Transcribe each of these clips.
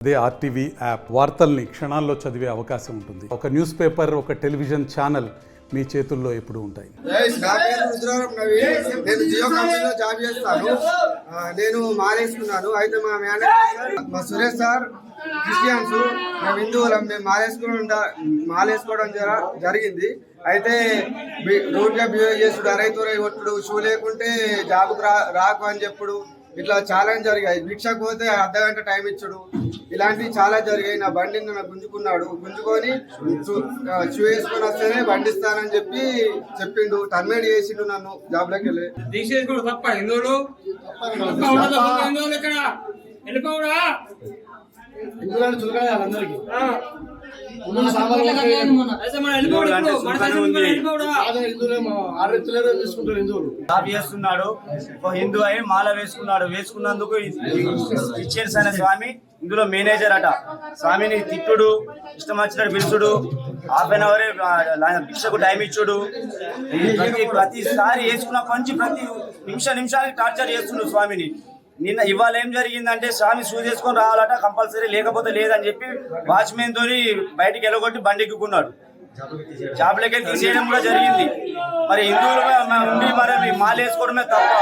అదే RTV app వార్తల్ని క్షణాల్లో చదివే అవకాశం ఉంటుంది. ఒక న్యూస్ పేపర్, ఒక టెలివిజన్ ఛానల్ మీ చేతుల్లో ఎప్పుడూ ఉంటాయి. నేను జియో కంపెనీలో జాబ్ చేస్తాను. నేను మాలేసుకున్నాను. అయితే మా మేనేజర్ మా సురేష్ సార్ క్రిస్టియన్స్, మేము హిందువులం, మేము మాలేసుకోవడం జరిగింది. అయితే రూట్గా బిహేవ్ చేసుడు, అరైతురై కొట్టుడు, షూ లేకుంటే జాబ్కు రాకు అని చెప్పుడు, ఇట్లా చాలా జరిగాయి. భిక్షకు పోతే అర్ధగంట టైం ఇచ్చుడు, ఇలాంటివి చాలా జరిగాయి. నా బండిని నన్ను గుంజుకొని షూ వేసుకొని వస్తేనే బండి ఇస్తానని చెప్పిండు. టర్మినేట్ చేసిండు నన్ను జాబ్లోకి వెళ్ళి. చేస్తున్నాడు హిందూ అయి మాల వేసుకున్నందుకు క్రిస్టియన్స్ అనే స్వామి ఇందులో మేనేజర్ అట. స్వామిని తిట్టుడు, ఇష్టం వచ్చినట్టు పిలుచుడు, హాఫ్ అన్ అవరే భిక్షకు టైం ఇచ్చుడు, ప్రతిసారి వేసుకున్న పంచి ప్రతి నిమిషానికి టార్చర్ చేస్తున్నాడు స్వామిని. ఇవాళ ఏం జరిగిందంటే స్వామి షూ చేసుకొని రావాలట కంపల్సరీ, లేకపోతే లేదని చెప్పి వాచ్మెన్ తోని బయటికి వెళ్ళగొట్టి బండి ఎక్కుకున్నాడు. జాబ్లకి తీసేయడం కూడా జరిగింది. మరి హిందువులు ఉండి మరి మాలేసుకోవడమే తప్ప.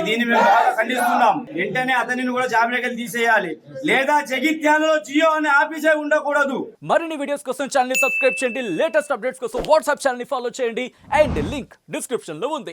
దీన్ని మేము బాగా ఖండిస్తున్నాం. వెంటనే అతనిని కూడా జాబ్లకి తీసేయాలి, లేదా జగిత్యాలలో జియో అనే ఆఫీసే ఉండకూడదు. మరిన్ని వీడియోస్ కోసం ఛానల్ ని సబ్స్క్రైబ్ చేయండి. లేటెస్ట్ అప్డేట్స్ కోసం వాట్సాప్ ఛానల్ ని ఫాలో చేయండి. అండ్ లింక్ డిస్క్రిప్షన్ లో ఉంది.